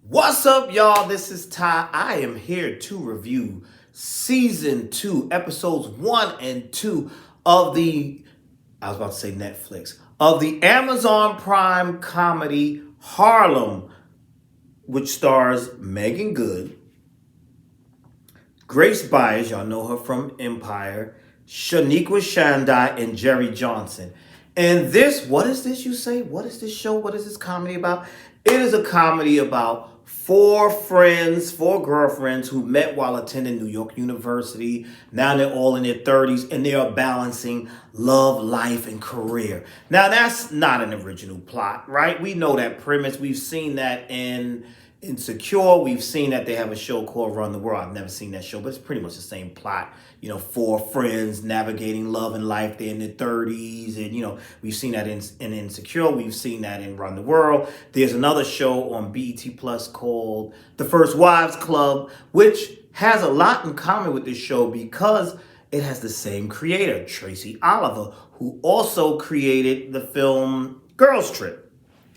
What's up, y'all? This is Ty. I am here to review season 2, episodes 1 and 2 of I was about to say Netflix, of the Amazon Prime comedy Harlem, which stars Megan Good, Grace Byers, y'all know her from Empire, Shaniqua Shandai, and Jerry Johnson. And what is this you say? What is this show? What is this comedy about? It is a comedy about four friends, four girlfriends who met while attending New York University. Now they're all in their 30s and they are balancing love, life, and career. Now that's not an original plot, right? We know that premise. We've seen that in Insecure. We've seen that they have a show called Run the World. I've never seen that show, but it's pretty much the same plot. You know, four friends navigating love and life. They're in their 30s. And, we've seen that in Insecure. We've seen that in Run the World. There's another show on BET Plus called The First Wives Club, which has a lot in common with this show because it has the same creator, Tracy Oliver, who also created the film Girls Trip.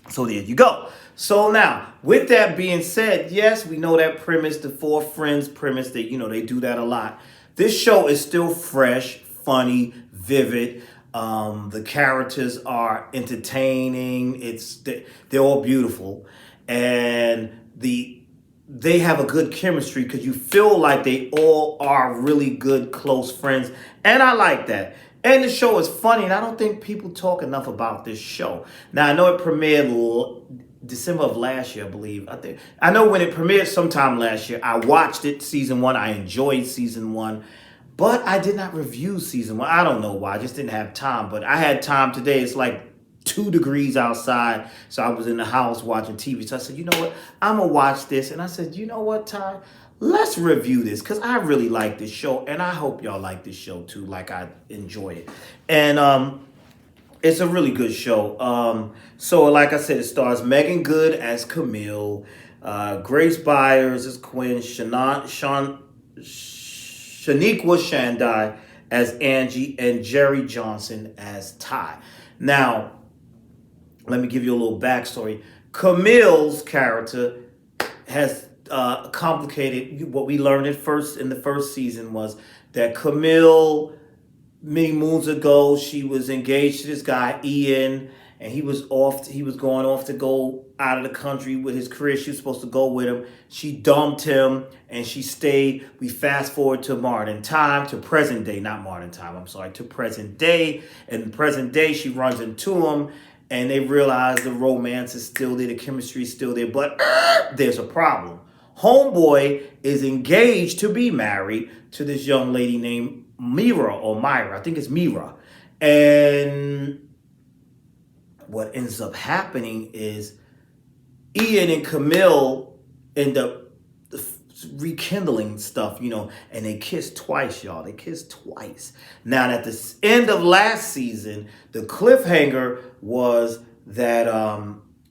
So there you go. So now, with that being said, yes, we know that premise, the four friends premise, that they do that a lot. This show is still fresh, funny, vivid. The characters are entertaining. They're all beautiful, and they have a good chemistry because you feel like they all are really good, close friends, and I like that. And the show is funny, and I don't think people talk enough about this show. Now, I know it premiered December of last year, I believe. I know when it premiered sometime last year. I watched it, season 1. I enjoyed season 1, but I did not review season 1. I don't know why. I just didn't have time, but I had time today. It's like 2 degrees outside, so I was in the house watching TV. So I said, you know what? I'm going to watch this. And I said, you know what, Ty? Let's review this because I really like this show, and I hope y'all like this show too, like I enjoy it. And it's a really good show. So like I said, it stars Megan Good as Camille, Grace Byers as Quinn, Shaniqua Shandai as Angie, and Jerry Johnson as Ty. Now, let me give you a little backstory. Camille's character has complicated. What we learned in the first season was that Camille, many moons ago, she was engaged to this guy Ian, and he was going off to go out of the country with his career. She was supposed to go with him. She dumped him and she stayed. We fast forward to present day, not modern time, I'm sorry, to present day. In present day, she runs into him and they realize the romance is still there, the chemistry is still there, but there's a problem. Homeboy is engaged to be married to this young lady named Myra. I think it's Myra. And what ends up happening is Ian and Camille end up rekindling stuff, and they kissed twice, y'all. They kissed twice. Now, at the end of last season, the cliffhanger was that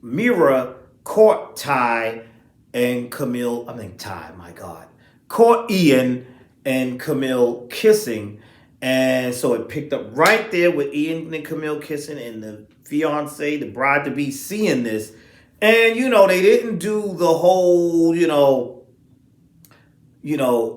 Myra caught Ty and Camille, my God, caught Ian and Camille kissing. And so it picked up right there with Ian and Camille kissing, and the fiance, the bride-to-be, seeing this. And, they didn't do the whole,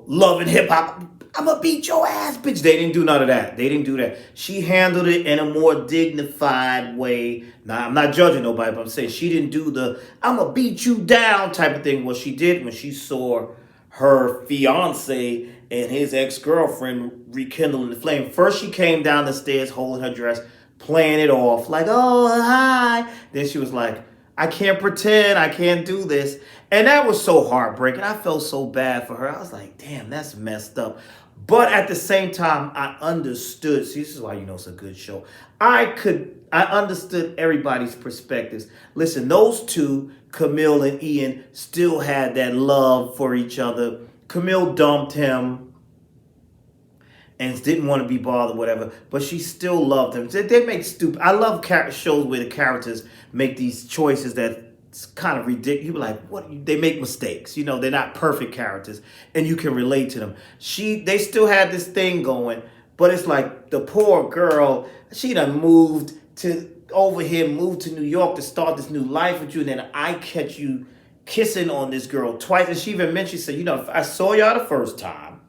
love and hip-hop, I'm gonna beat your ass, bitch. They didn't do none of that. They didn't do that. She handled it in a more dignified way. Now, I'm not judging nobody, but I'm saying she didn't do the I'm gonna beat you down type of thing. What she did when she saw her fiance and his ex-girlfriend rekindling the flame. First, she came down the stairs holding her dress, playing it off like, oh, hi. Then she was like, I can't pretend, I can't do this. And that was so heartbreaking. I felt so bad for her. I was like, damn, that's messed up. But at the same time, I understood. See, this is why it's a good show. I understood everybody's perspectives. Listen, those two, Camille and Ian, still had that love for each other. Camille dumped him and didn't want to be bothered, whatever, but she still loved him. They make stupid. I love shows where the characters make these choices that it's kind of ridiculous. You're like, what? They make mistakes. They're not perfect characters, and you can relate to them. They still had this thing going, but it's like the poor girl. She done moved to New York to start this new life with you, and then I catch you kissing on this girl twice. And she even mentioned, she said, if I saw y'all the first time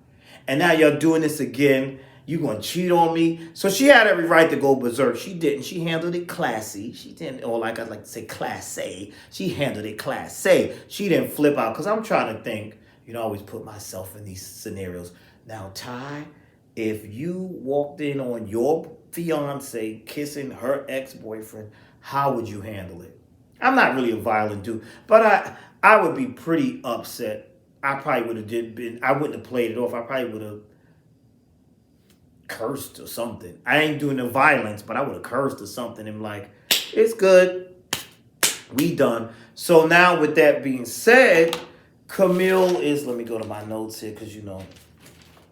and now y'all doing this again, you gonna cheat on me? So she had every right to go berserk. She didn't. She handled it classy. She didn't, or like I like to say, classy. She handled it classy. She didn't flip out. Because I'm trying to think, I always put myself in these scenarios. Now, Ty, if you walked in on your fiance kissing her ex-boyfriend, how would you handle it? I'm not really a violent dude, but I would be pretty upset. I probably would have been. I wouldn't have played it off. I probably would have cursed or something. I ain't doing the violence, but I would have cursed or something and like, it's good. We done. So now with that being said, Camille is, let me go to my notes here because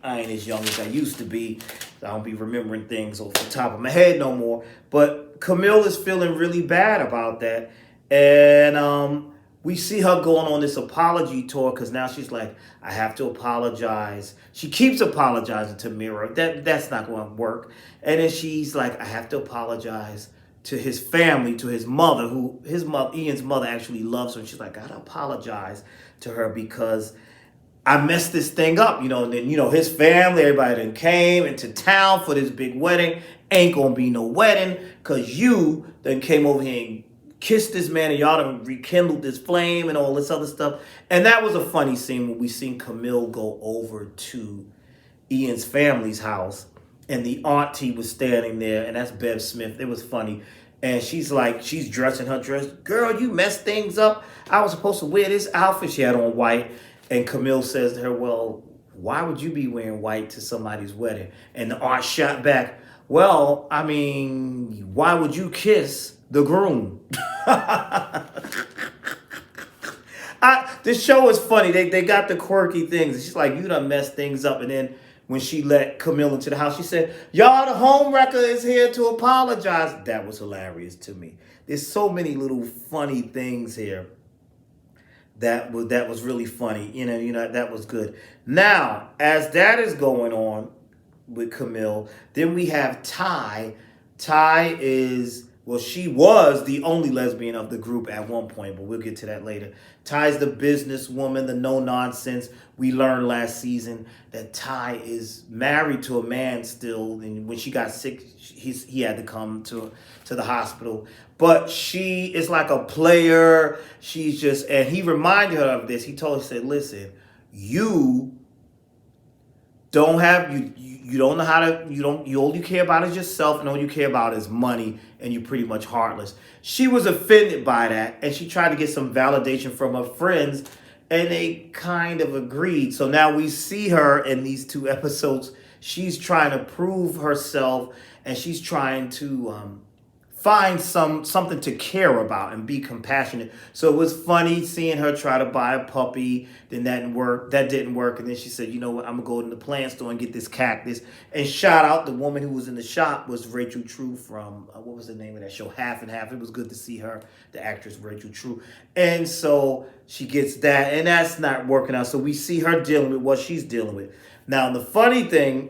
I ain't as young as I used to be. I don't be remembering things off the top of my head no more. But Camille is feeling really bad about that. And we see her going on this apology tour because now she's like, I have to apologize. She keeps apologizing to Mira. That's not going to work. And then she's like, I have to apologize to his family, to his mother, Ian's mother actually loves her. And she's like, I gotta apologize to her because I messed this thing up, and then, his family, everybody that came into town for this big wedding. Ain't gonna be no wedding because you then came over here and kissed this man and y'all done rekindled this flame and all this other stuff. And that was a funny scene when we seen Camille go over to Ian's family's house and the auntie was standing there, and that's Bev Smith. It was funny. And she's dressing her dress. Girl, you messed things up. I was supposed to wear this outfit. She had on white. And Camille says to her, well, why would you be wearing white to somebody's wedding? And the aunt shot back, well, I mean, why would you kiss the groom? This show is funny. They got the quirky things. She's like, you done messed things up. And then when she let Camille into the house, she said, y'all, the homewrecker is here to apologize. That was hilarious to me. There's so many little funny things here. That was really funny. That was good. Now, as that is going on with Camille, then we have Ty. Ty is, well, she was the only lesbian of the group at one point, but we'll get to that later. Ty's the businesswoman, the no-nonsense. We learned last season that Ty is married to a man still, and when she got sick, he had to come to the hospital. But she is like a player. She's just, and he reminded her of this. He told her, he said, listen, you don't have, you don't know how to, you all you care about is yourself, and all you care about is money, and you're pretty much heartless. She was offended by that, and she tried to get some validation from her friends, and they kind of agreed. So now we see her in these 2 episodes. She's trying to prove herself, and she's trying to find something to care about and be compassionate. So it was funny seeing her try to buy a puppy. Then that didn't work. And then she said, you know what, I'm gonna go in the plant store and get this cactus. And shout out the woman who was in the shop was Rachel True from what was the name of that show? Half and Half. It was good to see her, the actress Rachel True. And so she gets that, and that's not working out. So we see her dealing with what she's dealing with. Now the funny thing,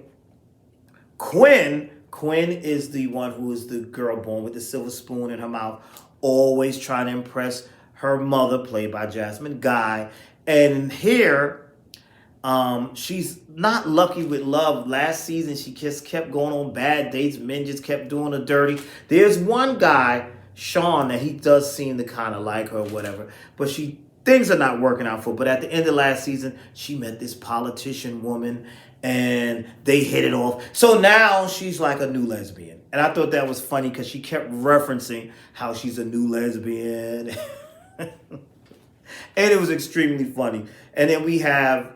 Quinn is the one who is the girl born with the silver spoon in her mouth, always trying to impress her mother, played by Jasmine Guy. And here, she's not lucky with love. Last season, she just kept going on bad dates. Men just kept doing her dirty. There's one guy, Sean, that he does seem to kind of like her or whatever, but things are not working out for her. But at the end of last season, she met this politician woman, and they hit it off. So now she's like a new lesbian. And I thought that was funny because she kept referencing how she's a new lesbian. And it was extremely funny. And then we have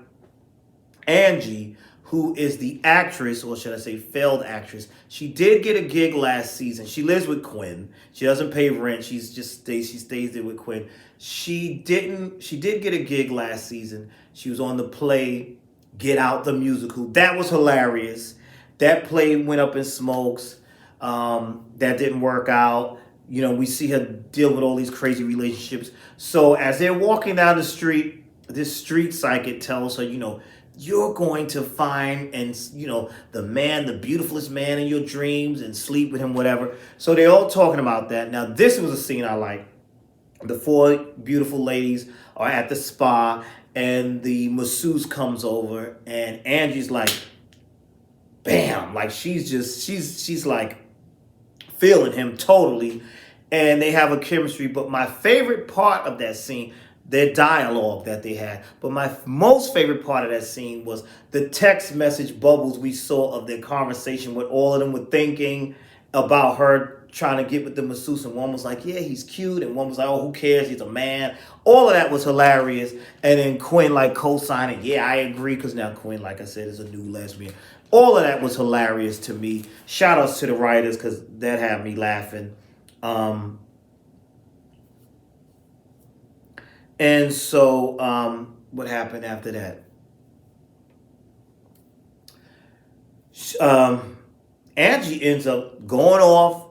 Angie, who is the actress, or should I say failed actress. She did get a gig last season. She lives with Quinn. She doesn't pay rent. She stays there with Quinn. She did get a gig last season. She was on the play Get Out, the musical. That was hilarious. That play went up in smokes. That didn't work out. We see her deal with all these crazy relationships. So as they're walking down the street, this street psychic tells her, you're going to find the man, the beautifulest man in your dreams, and sleep with him, whatever. So they're all talking about that. Now, this was a scene I like. The four beautiful ladies are at the spa, and the masseuse comes over, and Angie's like, bam, like she's like feeling him totally, and they have a chemistry. But my favorite part of that scene, their dialogue that they had. But my most favorite part of that scene was the text message bubbles we saw of their conversation, what all of them were thinking about her trying to get with the masseuse. And one was like, yeah, he's cute. And one was like, oh, who cares? He's a man. All of that was hilarious. And then Quinn like co-signing, yeah, I agree. Because now Quinn, like I said, is a new lesbian. All of that was hilarious to me. Shout outs to the writers because that had me laughing. Um, and so what happened after that? Um, Angie ends up going off,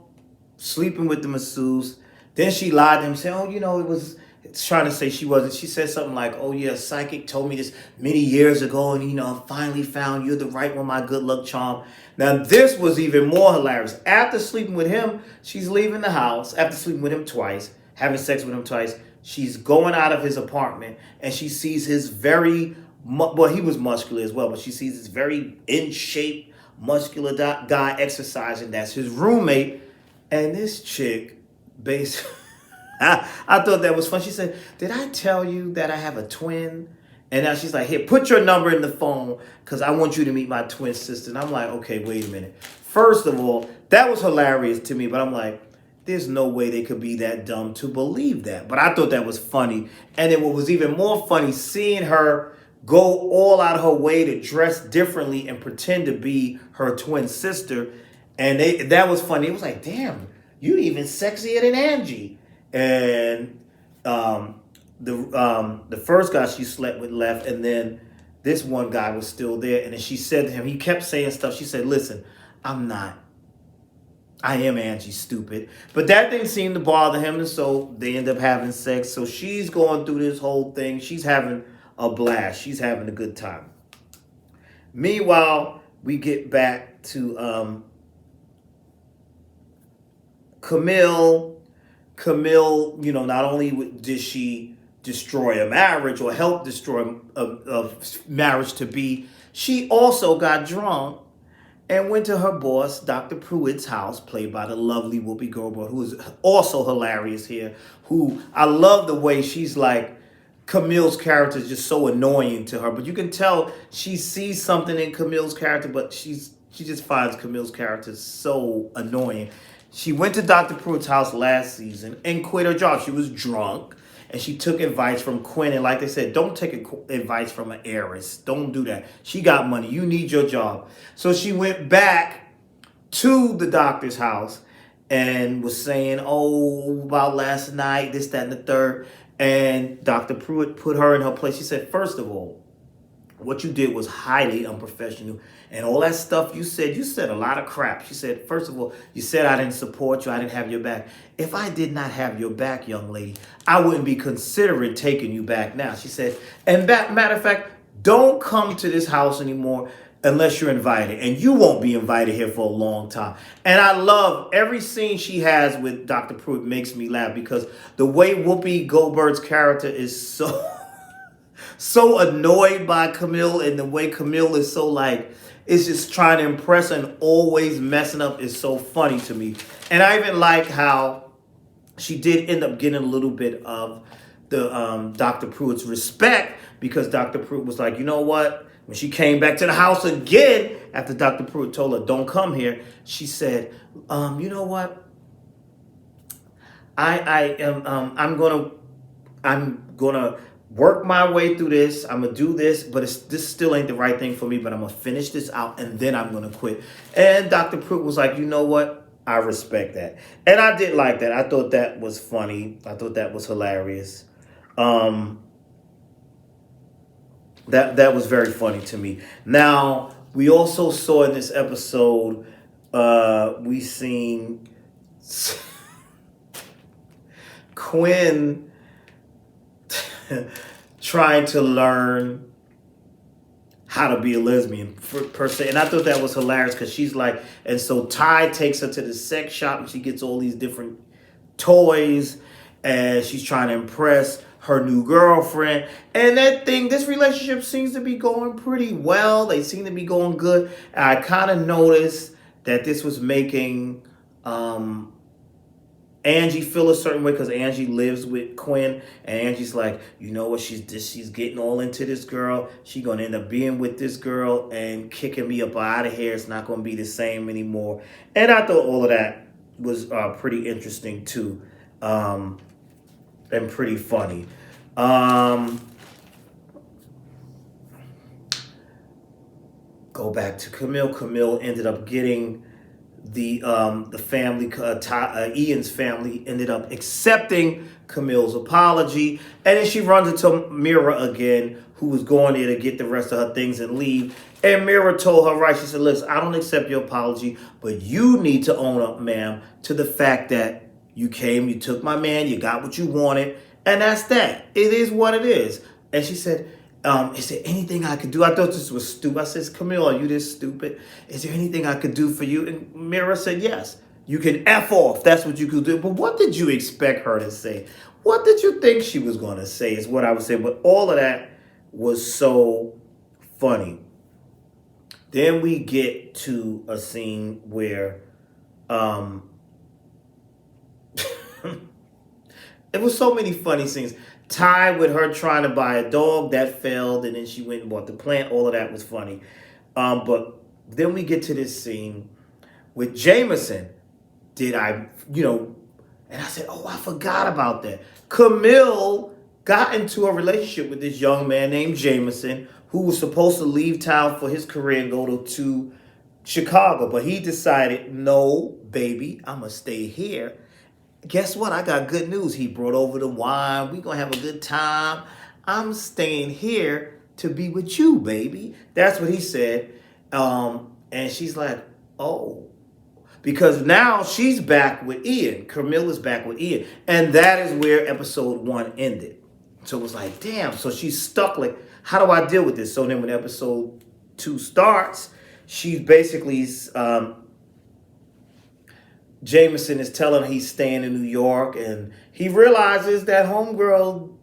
sleeping with the masseuse. Then she lied to him, saying, "Oh, it was." It's trying to say she wasn't. She said something like, "Oh yeah, a psychic told me this many years ago, and I finally found you're the right one, my good luck charm." Now this was even more hilarious. After sleeping with him, she's leaving the house. After sleeping with him twice, having sex with him twice, she's going out of his apartment, and she sees his very well. He was muscular as well, but she sees this very in shape, muscular guy exercising. That's his roommate, and this chick, basically. I thought that was fun. She said, "Did I tell you that I have a twin?" And now she's like, "Here, put your number in the phone because I want you to meet my twin sister." And I'm like, "Okay, wait a minute. First of all, that was hilarious to me, but I'm like, there's no way they could be that dumb to believe that." But I thought that was funny. And then what was even more funny, seeing her go all out of her way to dress differently and pretend to be her twin sister. And that was funny. It was like, damn, you even sexier than Angie. And the first guy she slept with left, and then this one guy was still there. And then she said to him, he kept saying stuff. She said, "Listen, I'm not. I am Angie, stupid." But that didn't seem to bother him, and so they end up having sex. So she's going through this whole thing. She's having a blast. She's having a good time. Meanwhile, we get back to Camille. Camille, not only did she destroy a marriage or help destroy a marriage to be, she also got drunk and went to her boss, Dr. Pruitt's house, played by the lovely Whoopi Goldberg, who is also hilarious here. Who I love the way she's like, Camille's character is just so annoying to her, but you can tell she sees something in Camille's character, but she just finds Camille's character so annoying. She went to Dr. Pruitt's house last season and quit her job. She was drunk and she took advice from Quinn. And like they said, don't take advice from an heiress. Don't do that. She got money. You need your job. So she went back to the doctor's house and was saying, "Oh, about last night, this, that, and the third." And Dr. Pruitt put her in her place. She said, "First of all, what you did was highly unprofessional. And all that stuff you said a lot of crap." She said, "First of all, you said I didn't support you, I didn't have your back. If I did not have your back, young lady, I wouldn't be considering taking you back now." She said, "And matter of fact, don't come to this house anymore unless you're invited. And you won't be invited here for a long time." And I love every scene she has with Dr. Pruitt makes me laugh because the way Whoopi Goldberg's character is so annoyed by Camille, and the way Camille is so like, it's just trying to impress her and always messing up is so funny to me. And I even like how she did end up getting a little bit of the Dr. Pruitt's respect, because Dr. Pruitt was like, "You know what?" When she came back to the house again after Dr. Pruitt told her, "Don't come here," she said, "You know what? I am I'm gonna work my way through this. I'm gonna do this, but this still ain't the right thing for me. But I'm gonna finish this out, and then I'm gonna quit." And Dr. Pruitt was like, "You know what? I respect that," and I did like that. I thought that was funny. I thought that was hilarious. Um, that was very funny to me. Now we also saw in this episode, we seen Quinn trying to learn how to be a lesbian per se. And I thought that was hilarious because she's like, and so Ty takes her to the sex shop and she gets all these different toys. and she's trying to impress her new girlfriend. And this relationship seems to be going pretty well. They seem to be going good. I kind of noticed that this was making Angie feel a certain way because Angie lives with Quinn, and Angie's like, you know what, she's getting all into this girl. She's gonna end up being with this girl and kicking me up out of here. It's not gonna be the same anymore. And I thought all of that was pretty interesting too, and pretty funny. Go back to Camille. Camille ended up getting the family, Ian's family ended up accepting Camille's apology, and then she runs into Mira again, who was going there to get the rest of her things and leave. And Mira told her, right, she said, listen, I don't accept your apology, but you need to own up, ma'am, to the fact that you came, you took my man, you got what you wanted, and that's that. It is what it is. And she said, is there anything I could do? I thought this was stupid. I said, Camille, are you this stupid? Is there anything I could do for you? And Mira said, yes. You can F off. That's what you could do. But what did you expect her to say? What did you think she was going to say is what I would say. But all of that was so funny. Then we get to a scene where it was so many funny scenes. Ty with her trying to buy a dog, that failed, and then she went and bought the plant. All of that was funny. But then we get to this scene with Jameson. And I said, oh, I forgot about that. Camille got into a relationship with this young man named Jameson, who was supposed to leave town for his career and go to Chicago. But he decided, no, baby, I'm going to stay here. Guess what? I got good news. He brought over the wine. We're going to have a good time. I'm staying here to be with you, baby. That's what he said. And she's like, oh. Because now she's back with Ian. Camilla's back with Ian. And that is where episode 1 ended. So it was like, damn. So she's stuck. Like, how do I deal with this? So then when episode 2 starts, she's basically... Jameson is telling her he's staying in New York, and he realizes that homegirl,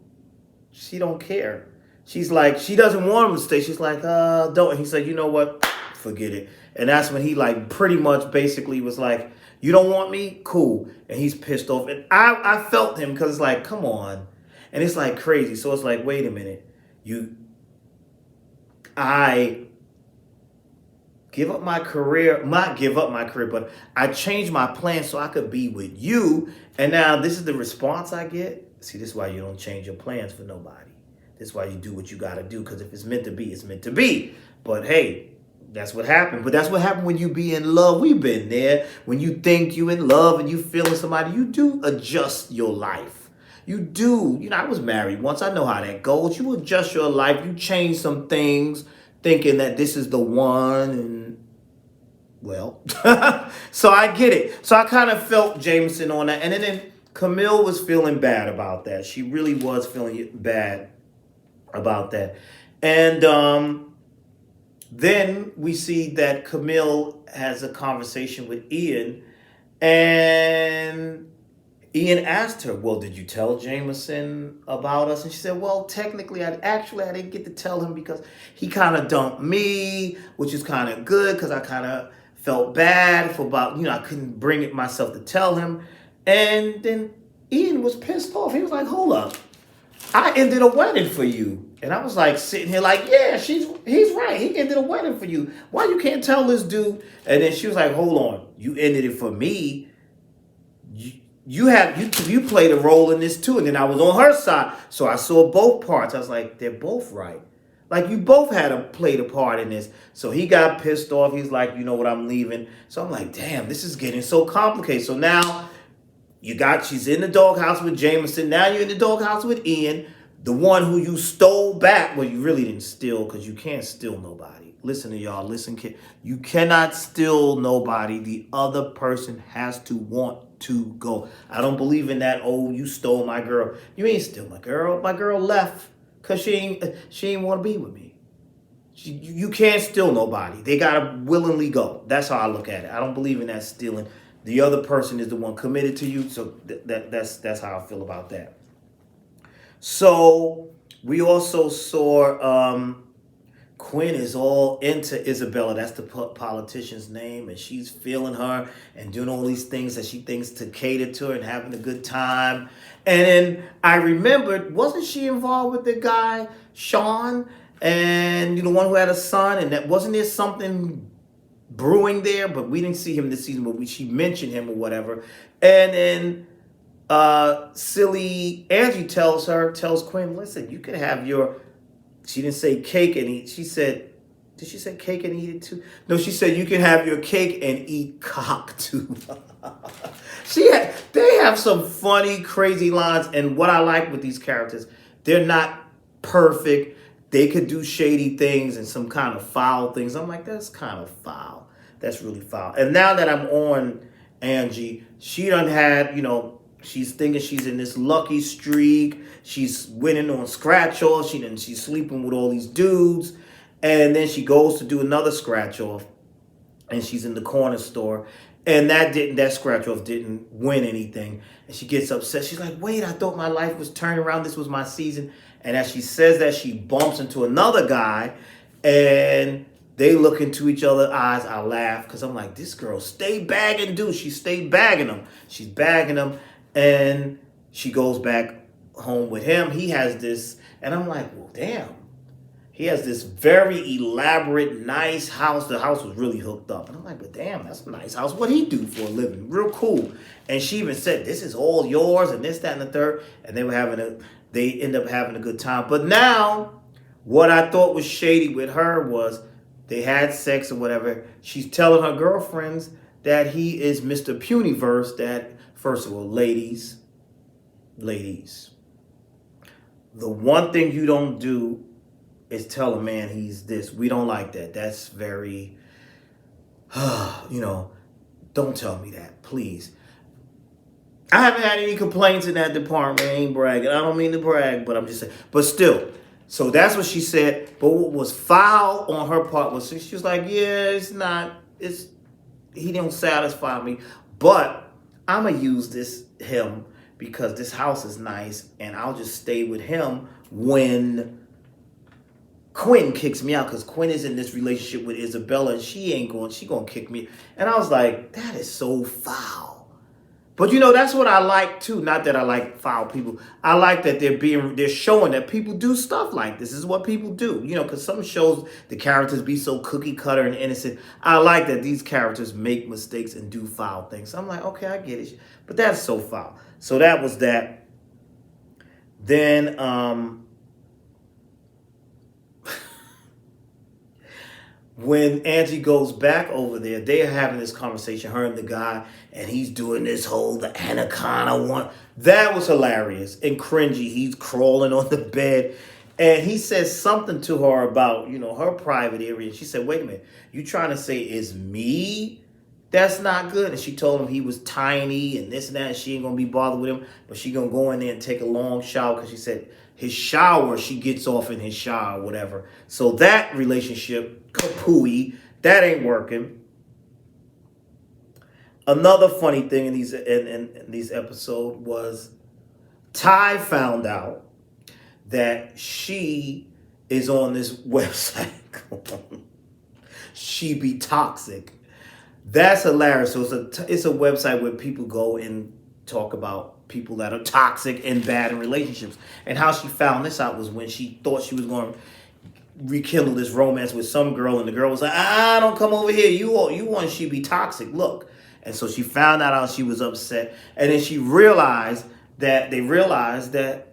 she don't care. She's like, she doesn't want him to stay. She's like, don't. And he's like, you know what? Forget it. And that's when he like pretty much basically was like, you don't want me? Cool. And he's pissed off. And I felt him because it's like, come on. And it's like crazy. So it's like, wait a minute. I give up my career, not give up my career, but I changed my plan so I could be with you. And now this is the response I get. See, this is why you don't change your plans for nobody. This is why you do what you got to do, because if it's meant to be, it's meant to be. But hey, that's what happened. But that's what happened when you be in love. We've been there. When you think you in love and you feeling somebody, you do adjust your life. You do. I was married once. I know how that goes. You adjust your life. You change some things, thinking that this is the one, and well, so I get it. So I kind of felt Jameson on that. And then Camille was feeling bad about that. She really was feeling bad about that. And then we see that Camille has a conversation with Ian, and Ian asked her, well, did you tell Jameson about us? And she said, well, technically, I didn't get to tell him because he kind of dumped me, which is kind of good because I kind of felt bad for I couldn't bring it myself to tell him. And then Ian was pissed off. He was like, hold up. I ended a wedding for you. And I was like sitting here like, yeah, he's right. He ended a wedding for you. Why you can't tell this dude? And then she was like, hold on. You ended it for me. You played a role in this too. And then I was on her side. So I saw both parts. I was like, they're both right. Like, you both played a part in this. So he got pissed off. He's like, you know what, I'm leaving. So I'm like, damn, this is getting so complicated. So now she's in the doghouse with Jameson. Now you're in the doghouse with Ian, the one who you stole back. Well, you really didn't steal, because you can't steal nobody. Listen to y'all. Listen, kid. You cannot steal nobody. The other person has to want to go. I don't believe in that, oh, you stole my girl. You ain't steal my girl. My girl left because she ain't want to be with me. You can't steal nobody. They got to willingly go. That's how I look at it. I don't believe in that stealing. The other person is the one committed to you. So that's how I feel about that. So we also saw Quinn is all into Isabella. That's the politician's name, and she's feeling her and doing all these things that she thinks to cater to her and having a good time. And then I remembered, wasn't she involved with the guy Sean, and the one who had a son? And that wasn't there something brewing there? But we didn't see him this season. But she mentioned him or whatever. And then silly Angie tells Quinn, listen, you can have your. She didn't say cake and eat. She said, did she say cake and eat it too? No, she said you can have your cake and eat cock too. They have some funny, crazy lines. And what I like with these characters, they're not perfect. They could do shady things and some kind of foul things. I'm like, that's kind of foul. That's really foul. And now that I'm on Angie, she done had, she's thinking she's in this lucky streak. She's winning on scratch off. She's sleeping with all these dudes. And then she goes to do another scratch off. And she's in the corner store. And that scratch off didn't win anything. And she gets upset. She's like, wait, I thought my life was turning around. This was my season. And as she says that, she bumps into another guy. And they look into each other's eyes. I laugh because I'm like, this girl stay bagging dudes. She stay bagging them. She's bagging them. And she goes back home with him. He has this, and I'm like, well, damn. He has this very elaborate, nice house. The house was really hooked up. And I'm like, but damn, that's a nice house. What'd he do for a living? Real cool. And she even said, this is all yours and this, that, and the third. And they end up having a good time. But now, what I thought was shady with her was they had sex or whatever. She's telling her girlfriends that he is Mr. Puniverse. That, first of all, ladies, the one thing you don't do is tell a man he's this. We don't like that. That's very, don't tell me that, please. I haven't had any complaints in that department. I ain't bragging. I don't mean to brag, but I'm just saying. But still, so that's what she said. But what was foul on her part was she was like, yeah, he didn't satisfy me. But I'm going to use him because this house is nice, and I'll just stay with him when Quinn kicks me out, because Quinn is in this relationship with Isabella, and she going to kick me. And I was like, that is so foul. But that's what I like too. Not that I like foul people. I like that they're showing that people do stuff like this. This is what people do. Because some shows the characters be so cookie cutter and innocent. I like that these characters make mistakes and do foul things. So I'm like, okay, I get it. But that's so foul. So that was that. Then when Angie goes back over there, they're having this conversation, her and the guy, and he's doing this whole the anaconda one. That was hilarious and cringy. He's crawling on the bed, and he says something to her about, her private area. And she said, wait a minute, you trying to say it's me? That's not good. And she told him he was tiny and this and that, and she ain't going to be bothered with him, but she going to go in there and take a long shower, because she said his shower, she gets off in his shower, whatever. So that relationship, kapooey, that ain't working. Another funny thing in these episodes was Ty found out that she is on this website called She Be Toxic. That's hilarious. So it's a website where people go and talk about people that are toxic and bad in relationships. And how she found this out was when she thought she was going to rekindle this romance with some girl, and the girl was like, don't come over here. You want She Be Toxic. Look. And so she found out how she was upset. And then they realized that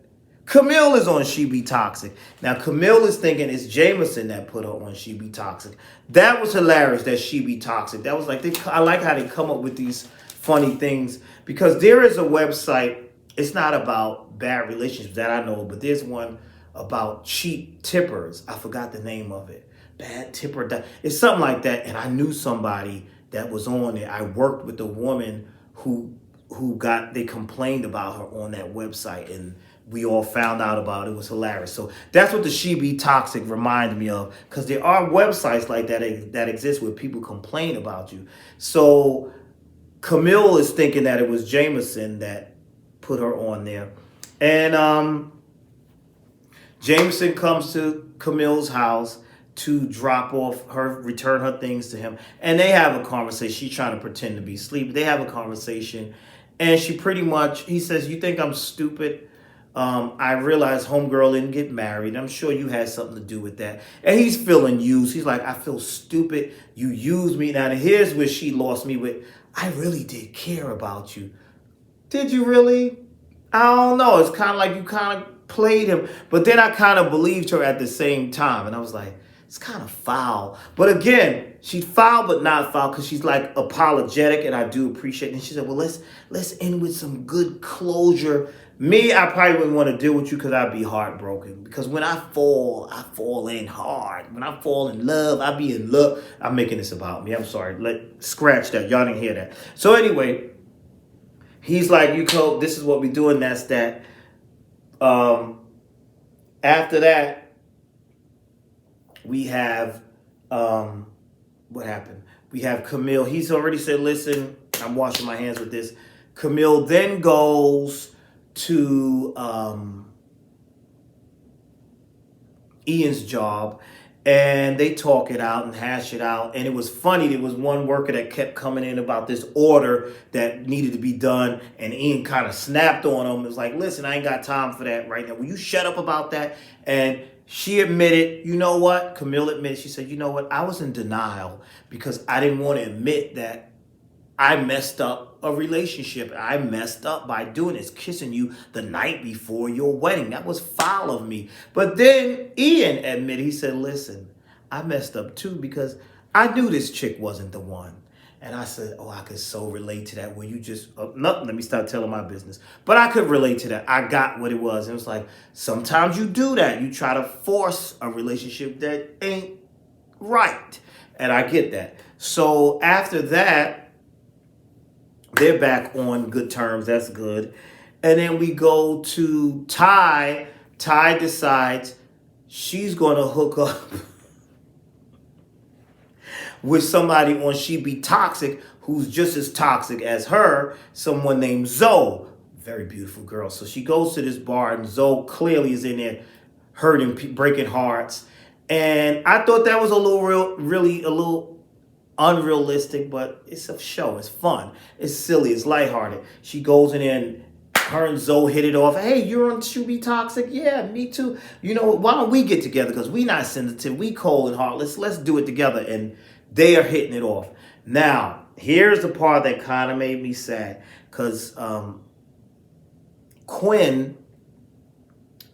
Camille is on She Be Toxic. Now, Camille is thinking it's Jameson that put her on She Be Toxic. That was hilarious, that She Be Toxic. That was like, I like how they come up with these funny things, because there is a website. It's not about bad relationships that I know, but there's one about cheap tippers. I forgot the name of it. Bad tipper. It's something like that. And I knew somebody that was on it. I worked with a woman who they complained about her on that website, and we all found out about it. It was hilarious. So that's what the She Be Toxic reminded me of, because there are websites like that exist where people complain about you. So Camille is thinking that it was Jameson that put her on there. And Jameson comes to Camille's house to drop off her, return her things to him. And they have a conversation. She's trying to pretend to be asleep. They have a conversation. And she pretty much, he says, you think I'm stupid? I realize homegirl didn't get married. I'm sure you had something to do with that. And he's feeling used. He's like, I feel stupid. You used me. Now, here's where she lost me with, I really did care about you. Did you really? I don't know. It's kind of like you kind of played him. But then I kind of believed her at the same time. And I was like, it's kind of foul. But again, she's foul but not foul because she's like apologetic, and I do appreciate it. And she said, well, let's end with some good closure. Me, I probably wouldn't want to deal with you because I'd be heartbroken. Because when I fall in hard. When I fall in love, I be in love. I'm making this about me. I'm sorry. Scratch that. Y'all didn't hear that. So anyway, he's like, you told, this is what we do, and that's that. After that, we have, what happened? We have Camille. He's already said, listen, I'm washing my hands with this. Camille then goes to Ian's job, and they talk it out and hash it out. And it was funny. There was one worker that kept coming in about this order that needed to be done, and Ian kind of snapped on him. It was like, listen, I ain't got time for that right now. Will you shut up about that? And she admitted, you know what? Camille admitted, she said, you know what? I was in denial because I didn't want to admit that I messed up a relationship. I messed up by doing this, kissing you the night before your wedding. That was foul of me. But then Ian admitted, he said, listen, I messed up too because I knew this chick wasn't the one. And I said, oh, I could so relate to that. Where you just, nothing, let me start telling my business. But I could relate to that. I got what it was. And it was like, sometimes you do that. You try to force a relationship that ain't right. And I get that. So after that, they're back on good terms. That's good. And then we go to Ty. Ty decides she's going to hook up with somebody on She Be Toxic who's just as toxic as her, someone named Zoe. Very beautiful girl. So she goes to this bar, and Zoe clearly is in there hurting, breaking hearts. And I thought that was a little unrealistic, but it's a show. It's fun. It's silly. It's lighthearted. She goes in there, and her and Zoe hit it off. Hey, you're on She Be Toxic? Yeah, me too. You know, why don't we get together? Because we not sensitive. We cold and heartless. Let's do it together. And they are hitting it off. Now, here's the part that kind of made me sad. Because Quinn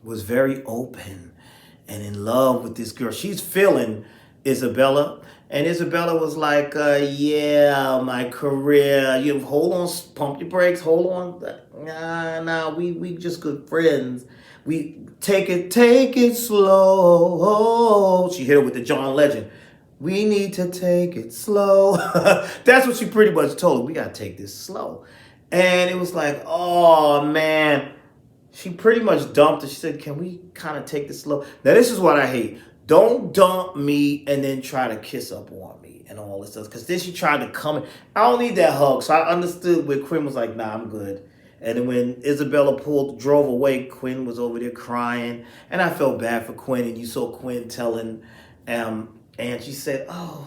was very open and in love with this girl. She's feeling Isabella. And Isabella was like, yeah, my career. You hold on, pump your brakes, hold on. Nah, we just good friends. We take it slow. She hit her with the John Legend. We need to take it slow. That's what she pretty much told her. We got to take this slow. And it was like, oh, man. She pretty much dumped her. She said, can we kind of take this slow? Now, this is what I hate. Don't dump me and then try to kiss up on me and all this stuff. Because then she tried to come in. I don't need that hug. So I understood where Quinn was like, nah, I'm good. And then when Isabella drove away, Quinn was over there crying. And I felt bad for Quinn. And you saw Quinn telling, and she said, oh,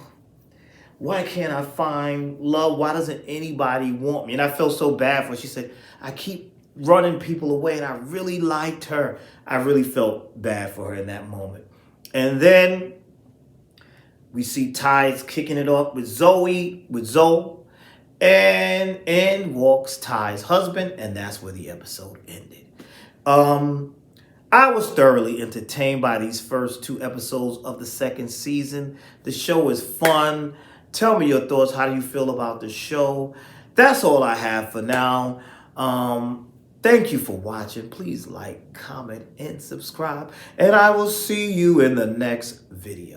why can't I find love? Why doesn't anybody want me? And I felt so bad for her. She said, I keep running people away, and I really liked her. I really felt bad for her in that moment. And then we see Ty's kicking it off with Zoe, and in walks Ty's husband, and that's where the episode ended. I was thoroughly entertained by these first 2 episodes of the 2nd season. The show is fun. Tell me your thoughts. How do you feel about the show? That's all I have for now. Thank you for watching. Please like, comment, and subscribe. And I will see you in the next video.